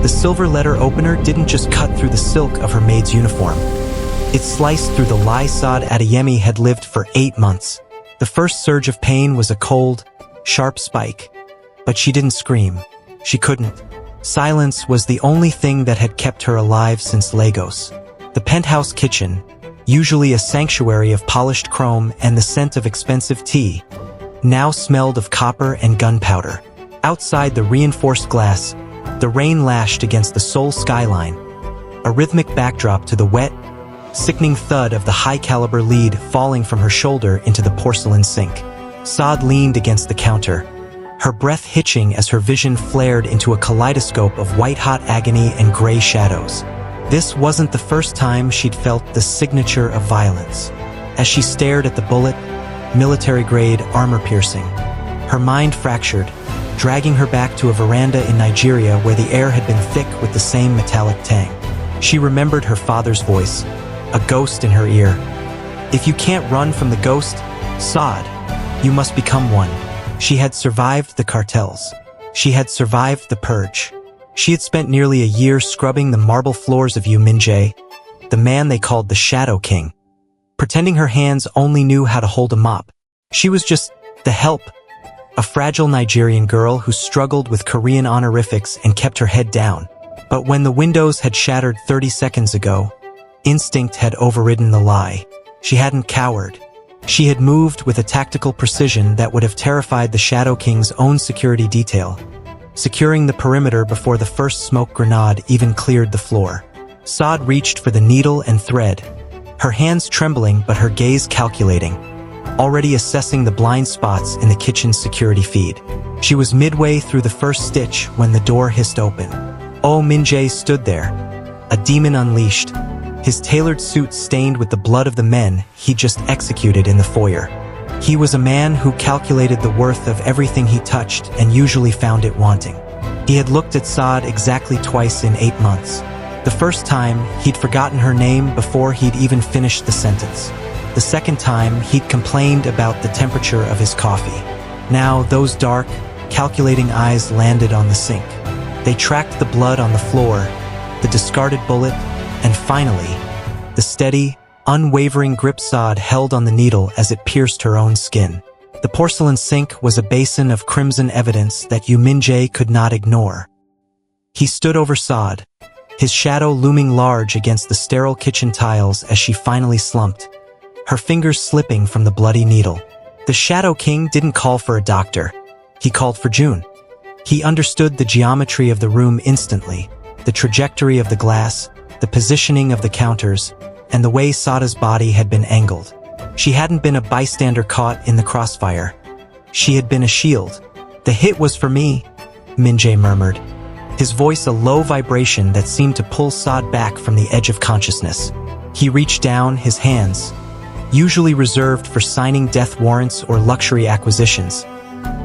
The silver letter opener didn't just cut through the silk of her maid's uniform. It sliced through the lie Saad Adeyemi had lived for 8 months. The first surge of pain was a cold, sharp spike. But she didn't scream. She couldn't. Silence was the only thing that had kept her alive since Lagos. The penthouse kitchen, usually a sanctuary of polished chrome and the scent of expensive tea, now smelled of copper and gunpowder. Outside the reinforced glass, the rain lashed against the Seoul skyline, a rhythmic backdrop to the wet, sickening thud of the high-caliber lead falling from her shoulder into the porcelain sink. Saad leaned against the counter, her breath hitching as her vision flared into a kaleidoscope of white-hot agony and gray shadows. This wasn't the first time she'd felt the signature of violence. As she stared at the bullet, military-grade, armor-piercing, her mind fractured, dragging her back to a veranda in Nigeria where the air had been thick with the same metallic tang. She remembered her father's voice, a ghost in her ear. If you can't run from the ghost, Saad, you must become one. She had survived the cartels. She had survived the purge. She had spent nearly a year scrubbing the marble floors of Yu Min-jae, the man they called the Shadow King. Pretending her hands only knew how to hold a mop. She was just the help, a fragile Nigerian girl who struggled with Korean honorifics and kept her head down. But when the windows had shattered 30 seconds ago, instinct had overridden the lie. She hadn't cowered. She had moved with a tactical precision that would have terrified the Shadow King's own security detail, securing the perimeter before the first smoke grenade even cleared the floor. Saad reached for the needle and thread, her hands trembling but her gaze calculating, already assessing the blind spots in the kitchen's security feed. She was midway through the first stitch when the door hissed open. Oh Min-jae stood there, a demon unleashed, his tailored suit stained with the blood of the men he'd just executed in the foyer. He was a man who calculated the worth of everything he touched and usually found it wanting. He had looked at Saad exactly twice in 8 months. The first time, he'd forgotten her name before he'd even finished the sentence. The second time, he'd complained about the temperature of his coffee. Now, those dark, calculating eyes landed on the sink. They tracked the blood on the floor, the discarded bullet, and finally, the steady, unwavering grip Saad held on the needle as it pierced her own skin. The porcelain sink was a basin of crimson evidence that Yu Min-jae could not ignore. He stood over Saad, his shadow looming large against the sterile kitchen tiles as she finally slumped, her fingers slipping from the bloody needle. The Shadow King didn't call for a doctor. He called for June. He understood the geometry of the room instantly, the trajectory of the glass, the positioning of the counters, and the way Sada's body had been angled. She hadn't been a bystander caught in the crossfire. She had been a shield. The hit was for me, Min-jae murmured, his voice a low vibration that seemed to pull Saad back from the edge of consciousness. He reached down, his hands, usually reserved for signing death warrants or luxury acquisitions,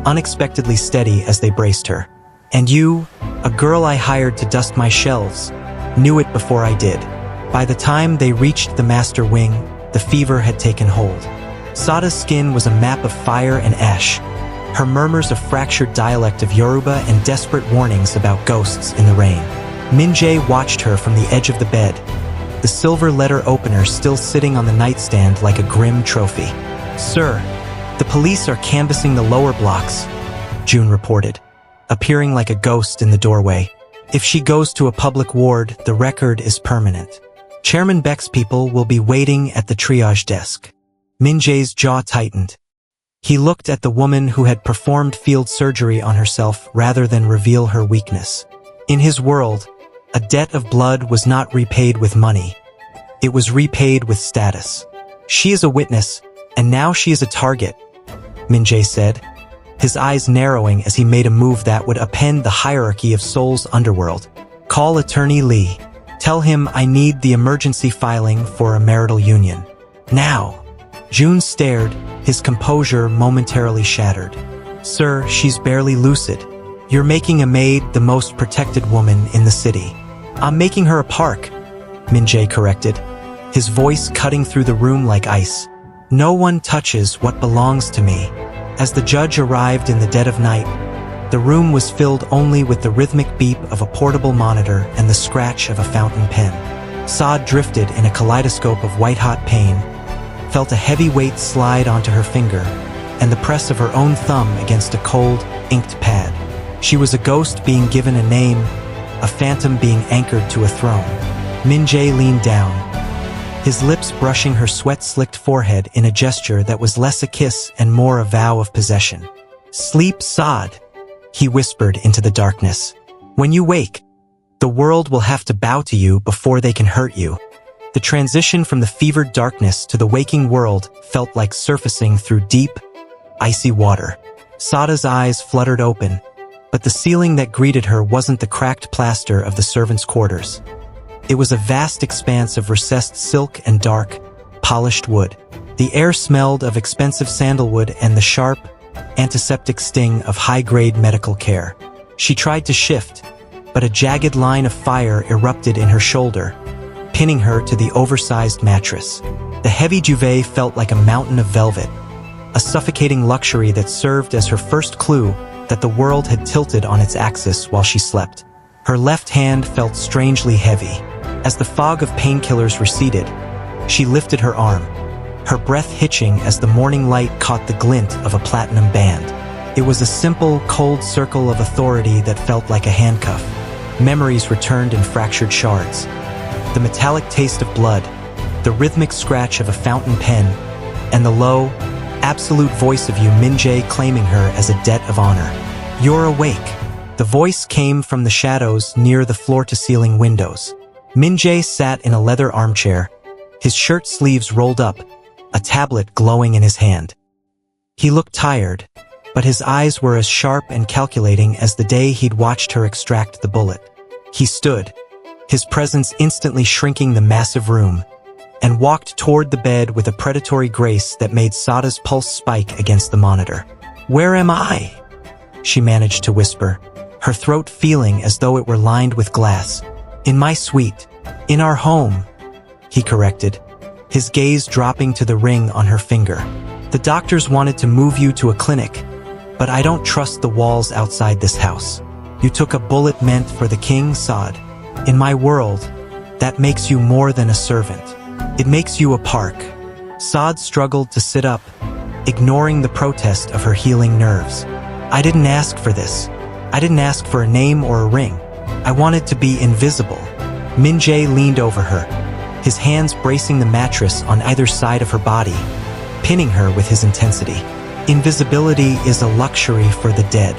unexpectedly steady as they braced her. And you, a girl I hired to dust my shelves, knew it before I did. By the time they reached the master wing, the fever had taken hold. Sada's skin was a map of fire and ash, her murmurs a fractured dialect of Yoruba and desperate warnings about ghosts in the rain. Min-jae watched her from the edge of the bed, the silver letter opener still sitting on the nightstand like a grim trophy. Sir, the police are canvassing the lower blocks, June reported, appearing like a ghost in the doorway. If she goes to a public ward, the record is permanent. Chairman Beck's people will be waiting at the triage desk. Min-jae's jaw tightened. He looked at the woman who had performed field surgery on herself rather than reveal her weakness. In his world, a debt of blood was not repaid with money. It was repaid with status. She is a witness, and now she is a target, Min-jae said, his eyes narrowing as he made a move that would upend the hierarchy of Seoul's underworld. Call Attorney Lee. Tell him I need the emergency filing for a marital union. Now. June stared, his composure momentarily shattered. Sir, she's barely lucid. You're making a maid the most protected woman in the city. I'm making her a park, Min-jae corrected, his voice cutting through the room like ice. No one touches what belongs to me. As the judge arrived in the dead of night, The room was filled only with the rhythmic beep of a portable monitor and the scratch of a fountain pen. Saad drifted in a kaleidoscope of white-hot pain, felt a heavy weight slide onto her finger, and the press of her own thumb against a cold, inked pad. She was a ghost being given a name, a phantom being anchored to a throne. Min-jae leaned down, his lips brushing her sweat-slicked forehead in a gesture that was less a kiss and more a vow of possession. "Sleep, Saad," he whispered into the darkness. "When you wake, the world will have to bow to you before they can hurt you." The transition from the fevered darkness to the waking world felt like surfacing through deep, icy water. Sada's eyes fluttered open, but the ceiling that greeted her wasn't the cracked plaster of the servants' quarters. It was a vast expanse of recessed silk and dark, polished wood. The air smelled of expensive sandalwood and the sharp, antiseptic sting of high-grade medical care. She tried to shift, but a jagged line of fire erupted in her shoulder, pinning her to the oversized mattress. The heavy duvet felt like a mountain of velvet, a suffocating luxury that served as her first clue that the world had tilted on its axis while she slept. Her left hand felt strangely heavy. As the fog of painkillers receded, she lifted her arm, her breath hitching as the morning light caught the glint of a platinum band. It was a simple, cold circle of authority that felt like a handcuff. Memories returned in fractured shards. The metallic taste of blood, the rhythmic scratch of a fountain pen, and the low, absolute voice of Min-jae claiming her as a debt of honor. "You're awake." The voice came from the shadows near the floor-to-ceiling windows. Min-jae sat in a leather armchair, his shirt sleeves rolled up, a tablet glowing in his hand. He looked tired, but his eyes were as sharp and calculating as the day he'd watched her extract the bullet. He stood, his presence instantly shrinking the massive room, and walked toward the bed with a predatory grace that made Sada's pulse spike against the monitor. "Where am I?" she managed to whisper, her throat feeling as though it were lined with glass. "In my suite. In our home," he corrected, his gaze dropping to the ring on her finger. "The doctors wanted to move you to a clinic, but I don't trust the walls outside this house. You took a bullet meant for the king, Saad. In my world, that makes you more than a servant. It makes you a park." Saad struggled to sit up, ignoring the protest of her healing nerves. "I didn't ask for this. I didn't ask for a name or a ring. I wanted to be invisible." Min-jae leaned over her, his hands bracing the mattress on either side of her body, pinning her with his intensity. "Invisibility is a luxury for the dead.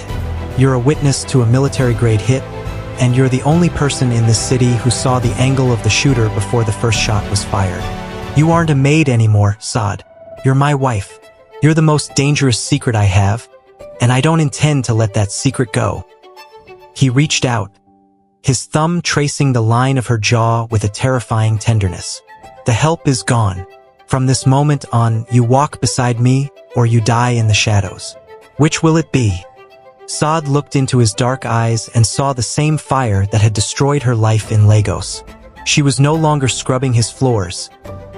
You're a witness to a military-grade hit, and you're the only person in this city who saw the angle of the shooter before the first shot was fired. You aren't a maid anymore, Saad. You're my wife. You're the most dangerous secret I have, and I don't intend to let that secret go." He reached out, his thumb tracing the line of her jaw with a terrifying tenderness. "The help is gone. From this moment on, you walk beside me, or you die in the shadows. Which will it be?" Saad looked into his dark eyes and saw the same fire that had destroyed her life in Lagos. She was no longer scrubbing his floors.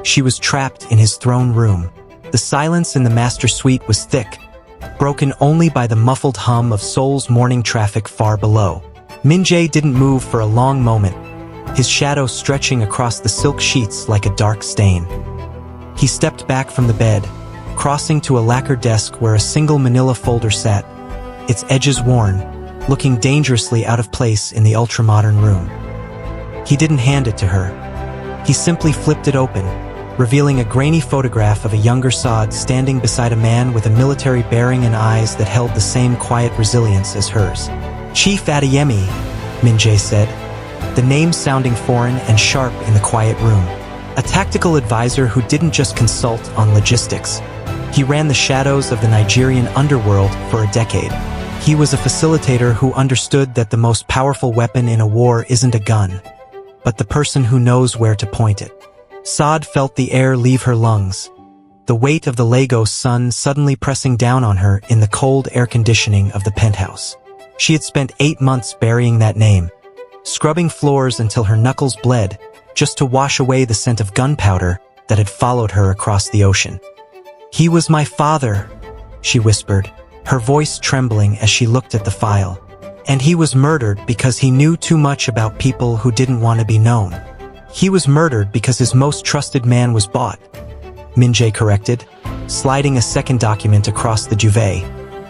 She was trapped in his throne room. The silence in the master suite was thick, broken only by the muffled hum of Seoul's morning traffic far below. Min-jae didn't move for a long moment, his shadow stretching across the silk sheets like a dark stain. He stepped back from the bed, crossing to a lacquer desk where a single manila folder sat, its edges worn, looking dangerously out of place in the ultra-modern room. He didn't hand it to her. He simply flipped it open, revealing a grainy photograph of a younger Saad standing beside a man with a military bearing and eyes that held the same quiet resilience as hers. "Chief Adeyemi," Min-jae said, the name sounding foreign and sharp in the quiet room. A tactical advisor who didn't just consult on logistics. He ran the shadows of the Nigerian underworld for a decade. He was a facilitator who understood that the most powerful weapon in a war isn't a gun, but the person who knows where to point it. Saad felt the air leave her lungs, the weight of the Lagos sun suddenly pressing down on her in the cold air conditioning of the penthouse. She had spent 8 months burying that name, scrubbing floors until her knuckles bled, just to wash away the scent of gunpowder that had followed her across the ocean. "He was my father," she whispered, her voice trembling as she looked at the file. And he was murdered because he knew too much about people who didn't want to be known. He was murdered because his most trusted man was bought, Min-jae corrected, sliding a second document across the duvet,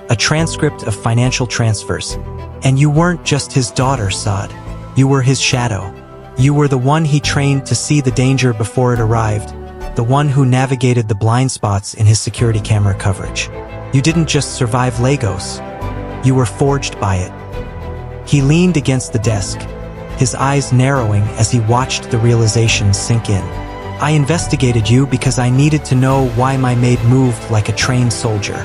a transcript of financial transfers. And you weren't just his daughter, Saad. You were his shadow. You were the one he trained to see the danger before it arrived, the one who navigated the blind spots in his security camera coverage. You didn't just survive Lagos. You were forged by it. He leaned against the desk, his eyes narrowing as he watched the realization sink in. I investigated you because I needed to know why my maid moved like a trained soldier,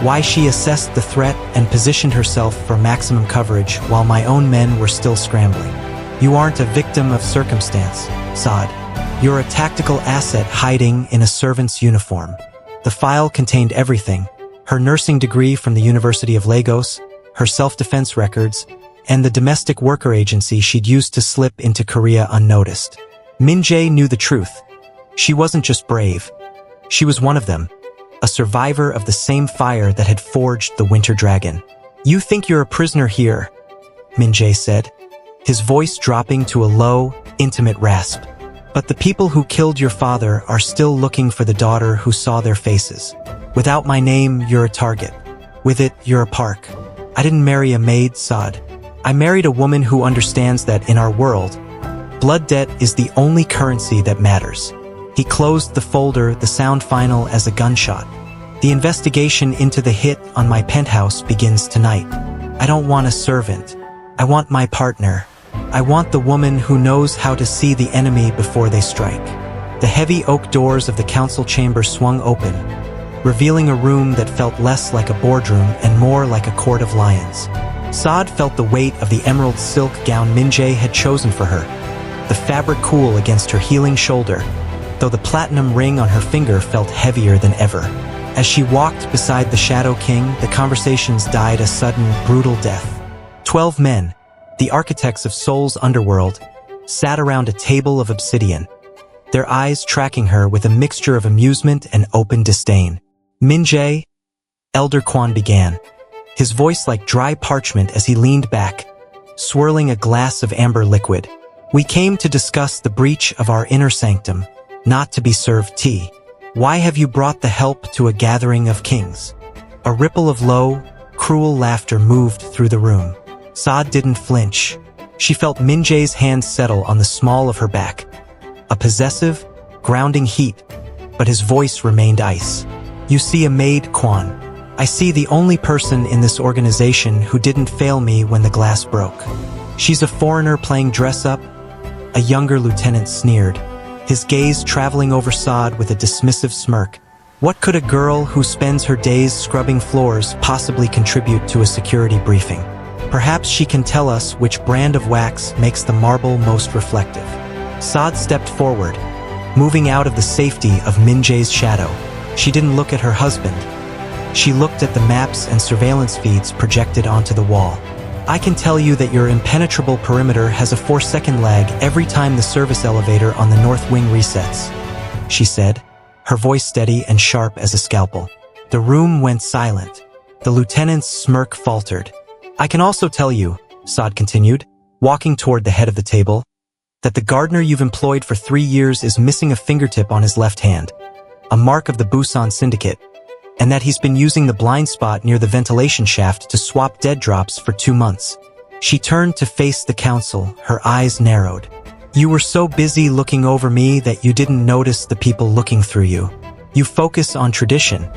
why she assessed the threat and positioned herself for maximum coverage while my own men were still scrambling. You aren't a victim of circumstance, Saad. You're a tactical asset hiding in a servant's uniform. The file contained everything: her nursing degree from the University of Lagos, her self-defense records, and the domestic worker agency she'd used to slip into Korea unnoticed. Min-jae knew the truth. She wasn't just brave. She was one of them, a survivor of the same fire that had forged the Winter Dragon. You think you're a prisoner here, Min-jae said, his voice dropping to a low, intimate rasp. But the people who killed your father are still looking for the daughter who saw their faces. Without my name, you're a target. With it, you're a park. I didn't marry a maid, Saad. I married a woman who understands that in our world, blood debt is the only currency that matters. He closed the folder, the sound final as a gunshot. The investigation into the hit on my penthouse begins tonight. I don't want a servant. I want my partner. I want the woman who knows how to see the enemy before they strike. The heavy oak doors of the council chamber swung open, revealing a room that felt less like a boardroom and more like a court of lions. Saad felt the weight of the emerald silk gown Min-jae had chosen for her, the fabric cool against her healing shoulder, though the platinum ring on her finger felt heavier than ever. As she walked beside the Shadow King, the conversations died a sudden, brutal death. 12 men, the architects of Seoul's underworld, sat around a table of obsidian, their eyes tracking her with a mixture of amusement and open disdain. Min-jae, Elder Kwan began, his voice like dry parchment as he leaned back, swirling a glass of amber liquid. We came to discuss the breach of our inner sanctum, not to be served tea. Why have you brought the help to a gathering of kings? A ripple of low, cruel laughter moved through the room. Saad didn't flinch. She felt Min-jae's hands settle on the small of her back. A possessive, grounding heat, but his voice remained ice. You see a maid, Kwan. I see the only person in this organization who didn't fail me when the glass broke. She's a foreigner playing dress-up, a younger lieutenant sneered, his gaze traveling over Saad with a dismissive smirk. What could a girl who spends her days scrubbing floors possibly contribute to a security briefing? Perhaps she can tell us which brand of wax makes the marble most reflective. Saad stepped forward, moving out of the safety of Min-jae's shadow. She didn't look at her husband. She looked at the maps and surveillance feeds projected onto the wall. I can tell you that your impenetrable perimeter has a 4-second lag every time the service elevator on the north wing resets, she said, her voice steady and sharp as a scalpel. The room went silent. The lieutenant's smirk faltered. I can also tell you, Saad continued, walking toward the head of the table, that the gardener you've employed for 3 years is missing a fingertip on his left hand, a mark of the Busan Syndicate, and that he's been using the blind spot near the ventilation shaft to swap dead drops for 2 months. She turned to face the council, her eyes narrowed. You were so busy looking over me that you didn't notice the people looking through you. You focus on tradition.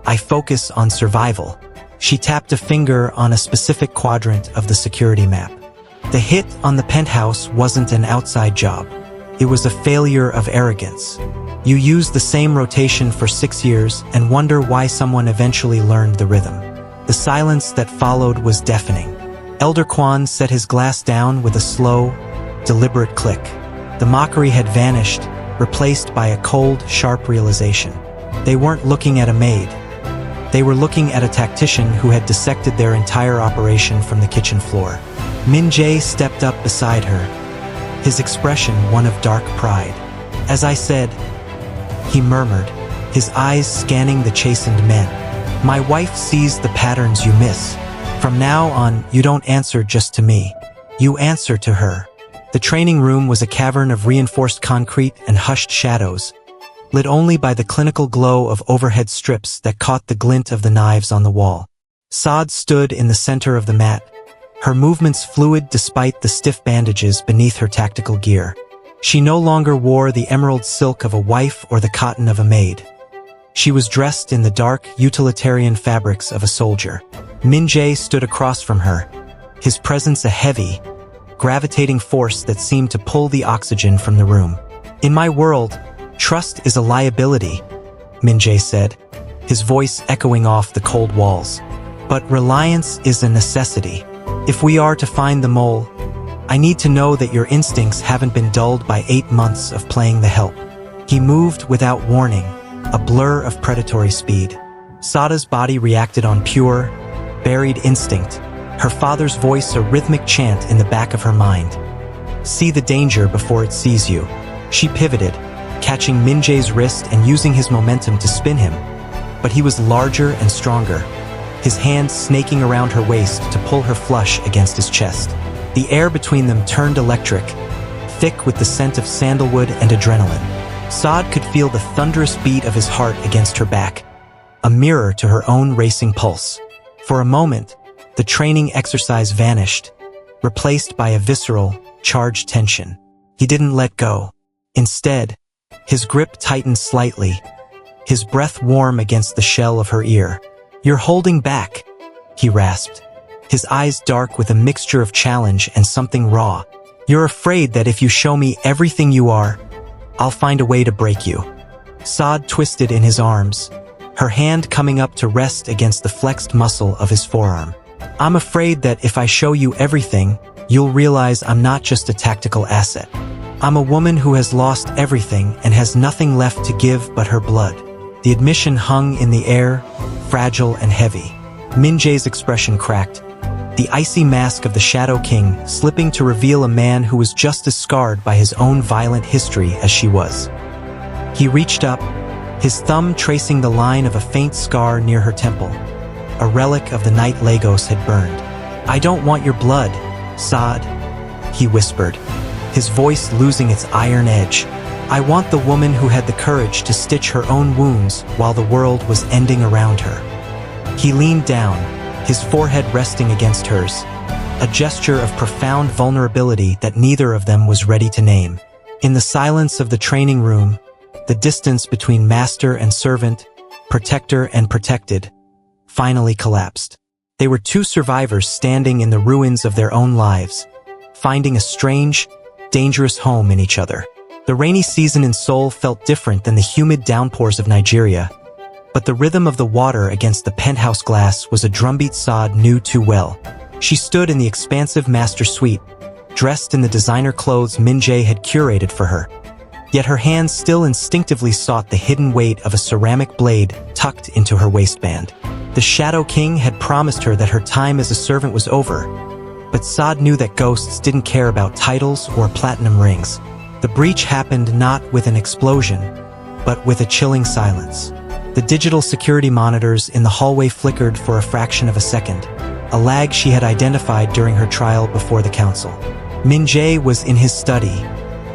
I focus on survival. She tapped a finger on a specific quadrant of the security map. The hit on the penthouse wasn't an outside job. It was a failure of arrogance. You used the same rotation for 6 years and wonder why someone eventually learned the rhythm. The silence that followed was deafening. Elder Kwan set his glass down with a slow, deliberate click. The mockery had vanished, replaced by a cold, sharp realization. They weren't looking at a maid. They were looking at a tactician who had dissected their entire operation from the kitchen floor. Min-jae stepped up beside her, his expression one of dark pride. As I said, he murmured, his eyes scanning the chastened men. My wife sees the patterns you miss. From now on, you don't answer just to me. You answer to her. The training room was a cavern of reinforced concrete and hushed shadows, lit only by the clinical glow of overhead strips that caught the glint of the knives on the wall. Saad stood in the center of the mat, her movements fluid despite the stiff bandages beneath her tactical gear. She no longer wore the emerald silk of a wife or the cotton of a maid. She was dressed in the dark, utilitarian fabrics of a soldier. Min Jae stood across from her, his presence a heavy, gravitating force that seemed to pull the oxygen from the room. In my world, trust is a liability, Min Jae said, his voice echoing off the cold walls. But reliance is a necessity. If we are to find the mole, I need to know that your instincts haven't been dulled by 8 months of playing the help. He moved without warning, a blur of predatory speed. Sada's body reacted on pure, buried instinct, her father's voice a rhythmic chant in the back of her mind. See the danger before it sees you. She pivoted, catching Min Jae's wrist and using his momentum to spin him. But he was larger and stronger, his hands snaking around her waist to pull her flush against his chest. The air between them turned electric, thick with the scent of sandalwood and adrenaline. Saad could feel the thunderous beat of his heart against her back, a mirror to her own racing pulse. For a moment, the training exercise vanished, replaced by a visceral, charged tension. He didn't let go. Instead, his grip tightened slightly, his breath warm against the shell of her ear. "You're holding back," he rasped, his eyes dark with a mixture of challenge and something raw. "You're afraid that if you show me everything you are, I'll find a way to break you." Saad twisted in his arms, her hand coming up to rest against the flexed muscle of his forearm. "I'm afraid that if I show you everything, you'll realize I'm not just a tactical asset. I'm a woman who has lost everything and has nothing left to give but her blood." The admission hung in the air, fragile and heavy. Min Jae's expression cracked, the icy mask of the Shadow King slipping to reveal a man who was just as scarred by his own violent history as she was. He reached up, his thumb tracing the line of a faint scar near her temple, a relic of the night Lagos had burned. "I don't want your blood, Saad," he whispered, his voice losing its iron edge. "I want the woman who had the courage to stitch her own wounds while the world was ending around her." He leaned down, his forehead resting against hers, a gesture of profound vulnerability that neither of them was ready to name. In the silence of the training room, the distance between master and servant, protector and protected, finally collapsed. They were two survivors standing in the ruins of their own lives, finding a strange, dangerous home in each other. The rainy season in Seoul felt different than the humid downpours of Nigeria, but the rhythm of the water against the penthouse glass was a drumbeat Saad knew too well. She stood in the expansive master suite, dressed in the designer clothes Min Jae had curated for her. Yet her hands still instinctively sought the hidden weight of a ceramic blade tucked into her waistband. The Shadow King had promised her that her time as a servant was over, but Saad knew that ghosts didn't care about titles or platinum rings. The breach happened not with an explosion, but with a chilling silence. The digital security monitors in the hallway flickered for a fraction of a second, a lag she had identified during her trial before the council. Min Jae was in his study,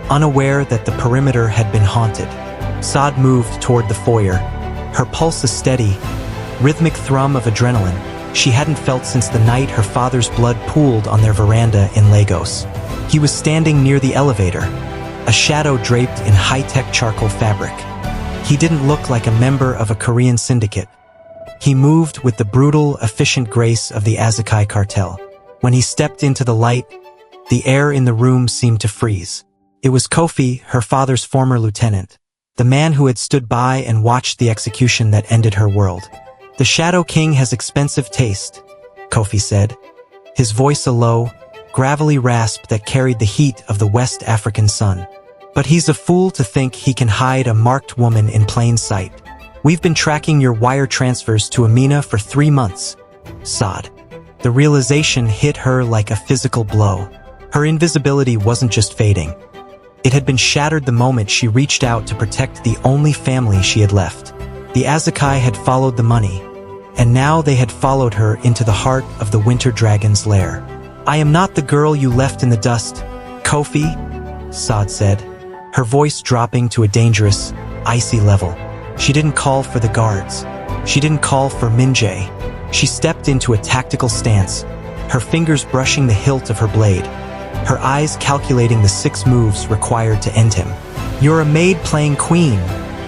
unaware that the perimeter had been haunted. Saad moved toward the foyer, her pulse a steady, rhythmic thrum of adrenaline she hadn't felt since the night her father's blood pooled on their veranda in Lagos. He was standing near the elevator, a shadow draped in high-tech charcoal fabric. He didn't look like a member of a Korean syndicate. He moved with the brutal, efficient grace of the Azakai cartel. When he stepped into the light, the air in the room seemed to freeze. It was Kofi, her father's former lieutenant, the man who had stood by and watched the execution that ended her world. "The Shadow King has expensive taste," Kofi said, his voice a low, gravelly rasp that carried the heat of the West African sun. "But he's a fool to think he can hide a marked woman in plain sight. We've been tracking your wire transfers to Amina for 3 months, Saad." The realization hit her like a physical blow. Her invisibility wasn't just fading. It had been shattered the moment she reached out to protect the only family she had left. The Azakai had followed the money, and now they had followed her into the heart of the winter dragon's lair. "I am not the girl you left in the dust, Kofi," Saad said, her voice dropping to a dangerous, icy level. She didn't call for the guards. She didn't call for Min-jae. She stepped into a tactical stance, her fingers brushing the hilt of her blade, her eyes calculating the 6 moves required to end him. "You're a maid playing queen,"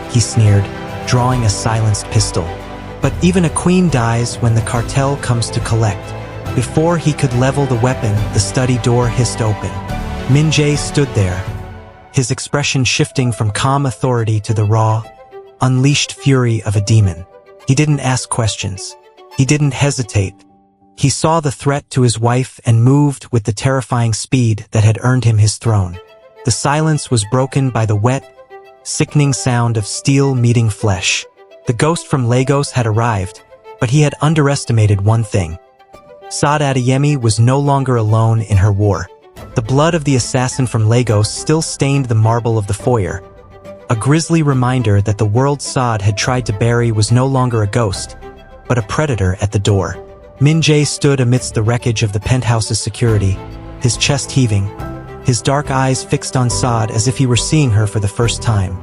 he sneered, drawing a silenced pistol. But even a queen dies when the cartel comes to collect. Before he could level the weapon, the study door hissed open. Min-jae stood there, his expression shifting from calm authority to the raw, unleashed fury of a demon. He didn't ask questions. He didn't hesitate. He saw the threat to his wife and moved with the terrifying speed that had earned him his throne. The silence was broken by the wet, sickening sound of steel meeting flesh. The ghost from Lagos had arrived, but he had underestimated one thing. Saad Adeyemi was no longer alone in her war. The blood of the assassin from Lagos still stained the marble of the foyer, a grisly reminder that the world Saad had tried to bury was no longer a ghost, but a predator at the door. Min-jae stood amidst the wreckage of the penthouse's security, his chest heaving, his dark eyes fixed on Saad as if he were seeing her for the first time,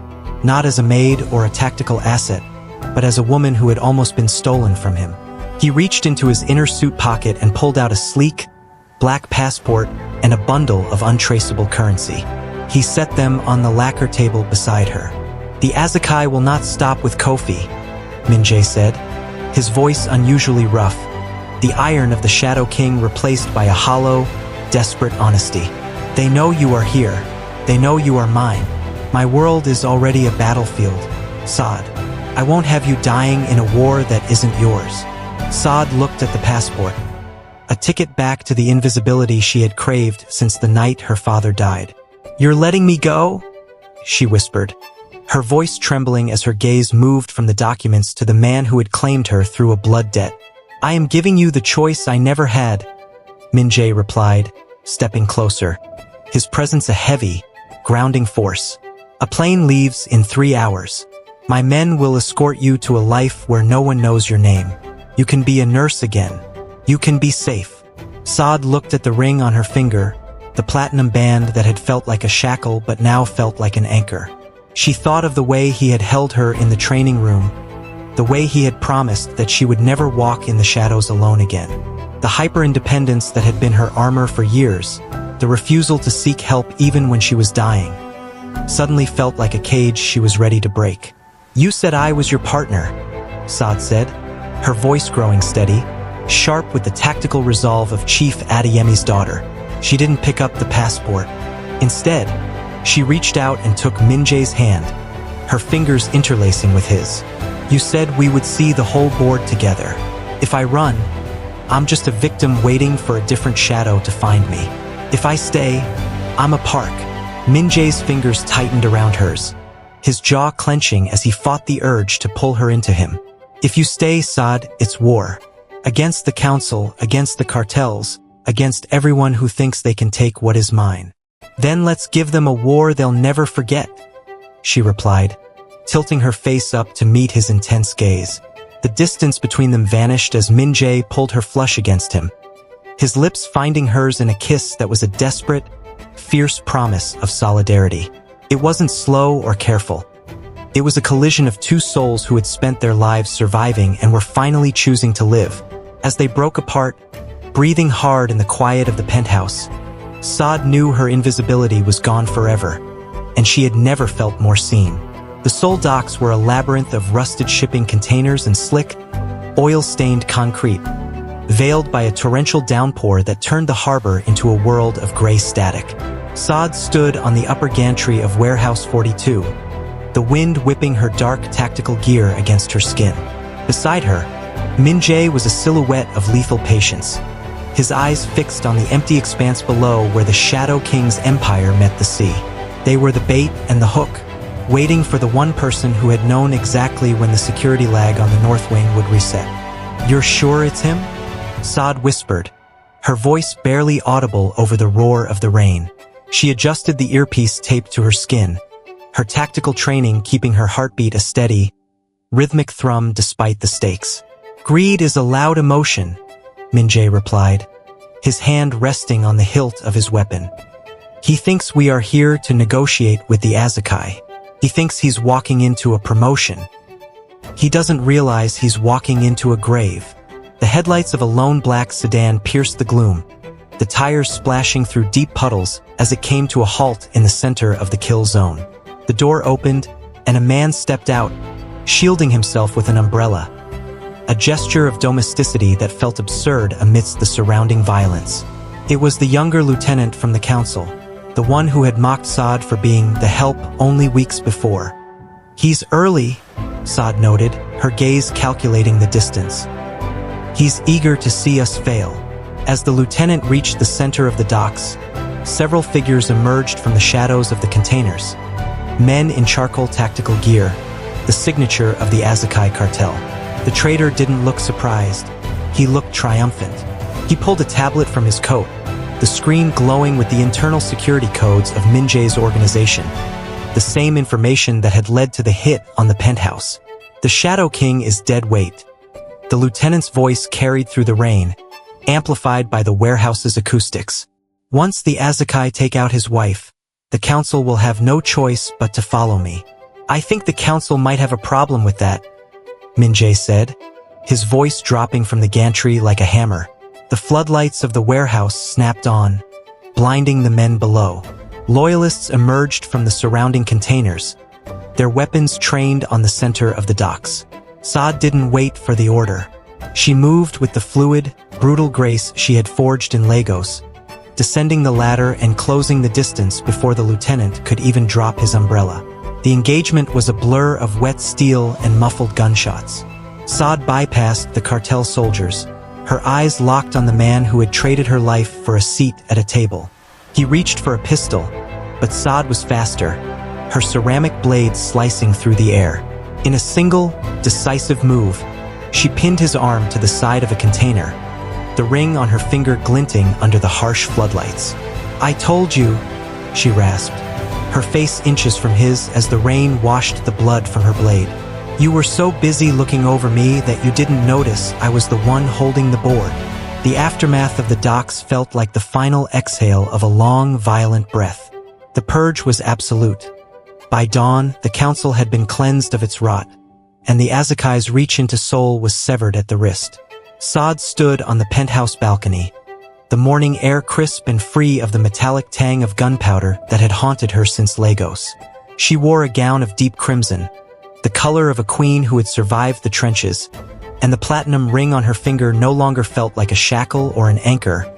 not as a maid or a tactical asset, but as a woman who had almost been stolen from him. He reached into his inner suit pocket and pulled out a sleek, black passport and a bundle of untraceable currency. He set them on the lacquer table beside her. "The Azakai will not stop with Kofi," Min-jae said, his voice unusually rough, the iron of the Shadow King replaced by a hollow, desperate honesty. "They know you are here. They know you are mine. My world is already a battlefield, Saad. I won't have you dying in a war that isn't yours." Saad looked at the passport, a ticket back to the invisibility she had craved since the night her father died. "You're letting me go?" she whispered, her voice trembling as her gaze moved from the documents to the man who had claimed her through a blood debt. "I am giving you the choice I never had," Min-jae replied, stepping closer, his presence a heavy, grounding force. "A plane leaves in 3 hours. My men will escort you to a life where no one knows your name. You can be a nurse again. You can be safe." Saad looked at the ring on her finger, the platinum band that had felt like a shackle but now felt like an anchor. She thought of the way he had held her in the training room, the way he had promised that she would never walk in the shadows alone again. The hyper-independence that had been her armor for years, the refusal to seek help even when she was dying, suddenly felt like a cage she was ready to break. "You said I was your partner," Saad said, her voice growing steady, sharp with the tactical resolve of Chief Adeyemi's daughter. She didn't pick up the passport. Instead, she reached out and took Min-jae's hand, her fingers interlacing with his. "You said we would see the whole board together. If I run, I'm just a victim waiting for a different shadow to find me. If I stay, I'm a park." Min-jae's fingers tightened around hers, his jaw clenching as he fought the urge to pull her into him. "If you stay, Saad, it's war. Against the council, against the cartels, against everyone who thinks they can take what is mine. Then let's give them a war they'll never forget," she replied, tilting her face up to meet his intense gaze. The distance between them vanished as Min-jae pulled her flush against him, his lips finding hers in a kiss that was a desperate, fierce promise of solidarity. It wasn't slow or careful. It was a collision of 2 souls who had spent their lives surviving and were finally choosing to live. As they broke apart, breathing hard in the quiet of the penthouse, Saad knew her invisibility was gone forever, and she had never felt more seen. The Seoul docks were a labyrinth of rusted shipping containers and slick, oil-stained concrete, veiled by a torrential downpour that turned the harbor into a world of gray static. Saad stood on the upper gantry of Warehouse 42, the wind whipping her dark tactical gear against her skin. Beside her, Min-jae was a silhouette of lethal patience, his eyes fixed on the empty expanse below where the Shadow King's empire met the sea. They were the bait and the hook, waiting for the one person who had known exactly when the security lag on the North Wing would reset. "You're sure it's him?" Saad whispered, her voice barely audible over the roar of the rain. She adjusted the earpiece taped to her skin, her tactical training keeping her heartbeat a steady, rhythmic thrum despite the stakes. Greed is a loud emotion, Min-jae replied, his hand resting on the hilt of his weapon. He thinks we are here to negotiate with the Azakai. He thinks he's walking into a promotion. He doesn't realize he's walking into a grave. The headlights of a lone black sedan pierced the gloom, the tires splashing through deep puddles as it came to a halt in the center of the kill zone. The door opened, and a man stepped out, shielding himself with an umbrella, a gesture of domesticity that felt absurd amidst the surrounding violence. It was the younger lieutenant from the council, the one who had mocked Saad for being the help only weeks before. "He's early," Saad noted, her gaze calculating the distance. "He's eager to see us fail." As the lieutenant reached the center of the docks, several figures emerged from the shadows of the containers. Men in charcoal tactical gear, the signature of the Azakai cartel. The trader didn't look surprised. He looked triumphant. He pulled a tablet from his coat, the screen glowing with the internal security codes of Min-jae's organization, the same information that had led to the hit on the penthouse. "The Shadow King is dead weight." The lieutenant's voice carried through the rain, amplified by the warehouse's acoustics. "Once the Azakai take out his wife, the council will have no choice but to follow me." "I think the council might have a problem with that," Min-jae said, his voice dropping from the gantry like a hammer. The floodlights of the warehouse snapped on, blinding the men below. Loyalists emerged from the surrounding containers, their weapons trained on the center of the docks. Saad didn't wait for the order. She moved with the fluid, brutal grace she had forged in Lagos, descending the ladder and closing the distance before the lieutenant could even drop his umbrella. The engagement was a blur of wet steel and muffled gunshots. Saad bypassed the cartel soldiers, her eyes locked on the man who had traded her life for a seat at a table. He reached for a pistol, but Saad was faster, her ceramic blade slicing through the air. In a single, decisive move, she pinned his arm to the side of a container, the ring on her finger glinting under the harsh floodlights. "I told you," she rasped, her face inches from his as the rain washed the blood from her blade. "You were so busy looking over me that you didn't notice I was the one holding the board." The aftermath of the docks felt like the final exhale of a long, violent breath. The purge was absolute. By dawn, the council had been cleansed of its rot, and the Azakai's reach into Seoul was severed at the wrist. Saad stood on the penthouse balcony, the morning air crisp and free of the metallic tang of gunpowder that had haunted her since Lagos. She wore a gown of deep crimson, the color of a queen who had survived the trenches, and the platinum ring on her finger no longer felt like a shackle or an anchor,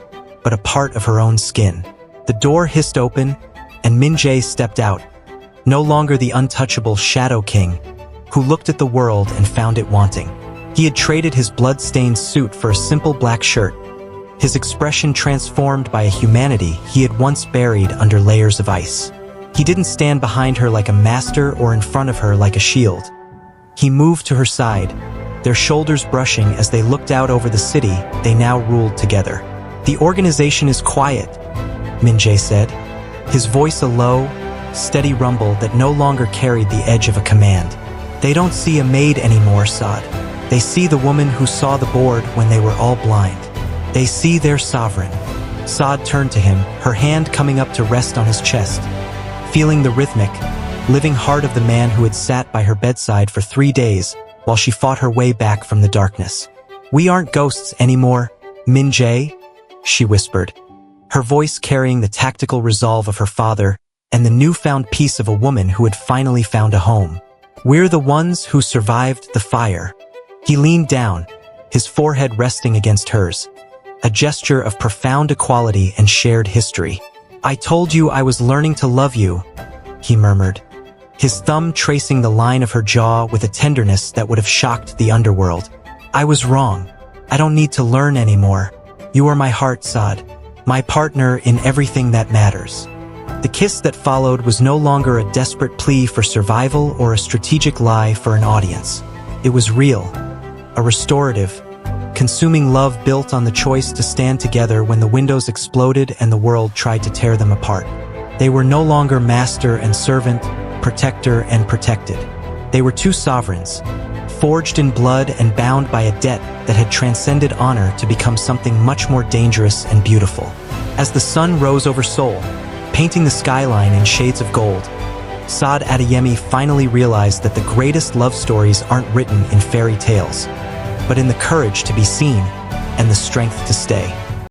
but a part of her own skin. The door hissed open, and Min-jae stepped out, no longer the untouchable Shadow King, who looked at the world and found it wanting. He had traded his blood-stained suit for a simple black shirt, his expression transformed by a humanity he had once buried under layers of ice. He didn't stand behind her like a master or in front of her like a shield. He moved to her side, their shoulders brushing as they looked out over the city they now ruled together. "The organization is quiet," Min-jae said, his voice a low, steady rumble that no longer carried the edge of a command. "They don't see a maid anymore, Saad. They see the woman who saw the board when they were all blind. They see their sovereign." Saad turned to him, her hand coming up to rest on his chest, feeling the rhythmic, living heart of the man who had sat by her bedside for 3 days while she fought her way back from the darkness. "We aren't ghosts anymore, Min-jae," she whispered, her voice carrying the tactical resolve of her father and the newfound peace of a woman who had finally found a home. "We're the ones who survived the fire." He leaned down, his forehead resting against hers, a gesture of profound equality and shared history. "I told you I was learning to love you," he murmured, his thumb tracing the line of her jaw with a tenderness that would have shocked the underworld. "I was wrong. I don't need to learn anymore. You are my heart, Saad, my partner in everything that matters." The kiss that followed was no longer a desperate plea for survival or a strategic lie for an audience. It was real, a restorative, consuming love built on the choice to stand together when the windows exploded and the world tried to tear them apart. They were no longer master and servant, protector and protected. They were two sovereigns, forged in blood and bound by a debt that had transcended honor to become something much more dangerous and beautiful. As the sun rose over Seoul, painting the skyline in shades of gold, Saad Adeyemi finally realized that the greatest love stories aren't written in fairy tales, but in the courage to be seen and the strength to stay.